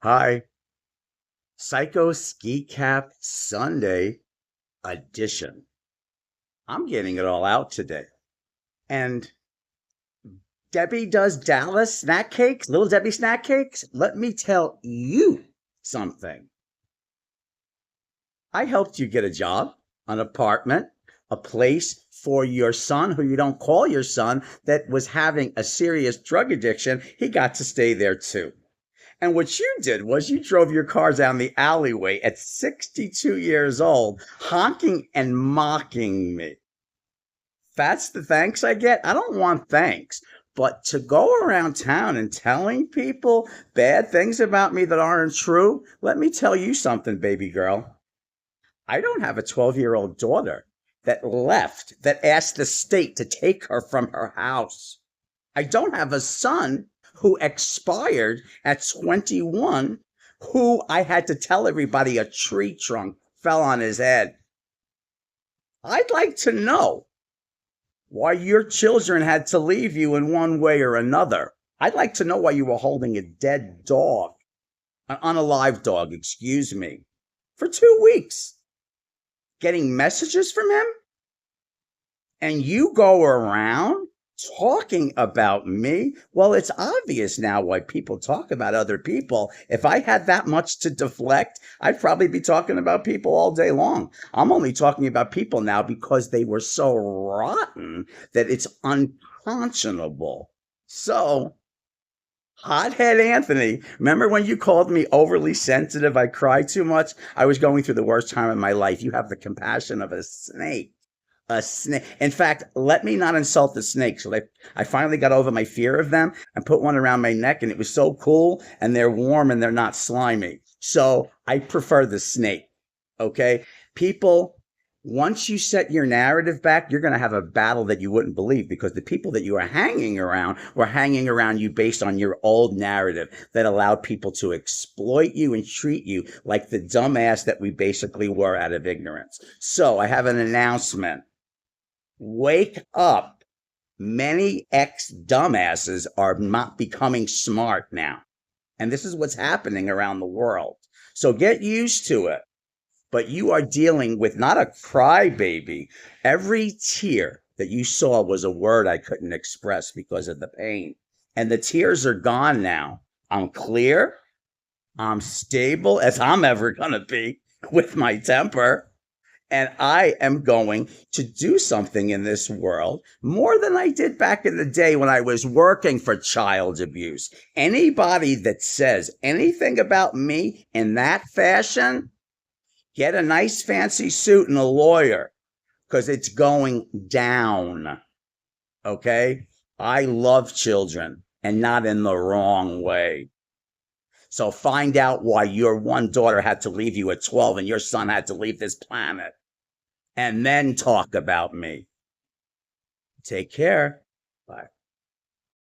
Hi, Psycho Ski Cap Sunday edition. I'm getting it all out today. And Debbie does Dallas snack cakes, Little Debbie snack cakes. Let me tell you something. I helped you get a job, an apartment, a place for your son, who you don't call your son, that was having a serious drug addiction. He got to stay there too. And what you did was you drove your car down the alleyway at 62 years old, honking and mocking me. That's the thanks I get? I don't want thanks. But to go around town and telling people bad things about me that aren't true, let me tell you something, baby girl. I don't have a 12-year-old daughter that left, that asked the state to take her from her house. I don't have a son who expired at 21, who I had to tell everybody a tree trunk fell on his head. I'd like to know why your children had to leave you in one way or another. I'd like to know why you were holding a dead dog, an unalive dog, excuse me, for 2 weeks, getting messages from him. And you go around talking about me. Well, it's obvious now why people talk about other people. If I had that much to deflect, I'd probably be talking about people all day long. I'm only talking about people now because they were so rotten that it's unconscionable. So, Hothead Anthony, remember when you called me overly sensitive? I cried too much. I was going through the worst time of my life. You have the compassion of a snake. A snake. In fact, let me not insult the snakes. So I finally got over my fear of them and put one around my neck, and it was so cool, and they're warm and they're not slimy. So I prefer the snake. Okay? People, once you set your narrative back, you're going to have a battle that you wouldn't believe, because the people that you are hanging around were hanging around you based on your old narrative that allowed people to exploit you and treat you like the dumbass that we basically were out of ignorance. So I have an announcement. Wake up. Many ex dumbasses are not becoming smart now. And this is what's happening around the world. So get used to it. But you are dealing with not a crybaby. Every tear that you saw was a word I couldn't express because of the pain. And the tears are gone now. I'm clear. I'm stable as I'm ever going to be with my temper. And I am going to do something in this world more than I did back in the day when I was working for child abuse. Anybody that says anything about me in that fashion, get a nice fancy suit and a lawyer, because it's going down. Okay? I love children, and not in the wrong way. So find out why your one daughter had to leave you at 12 and your son had to leave this planet. And then talk about me. Take care. Bye.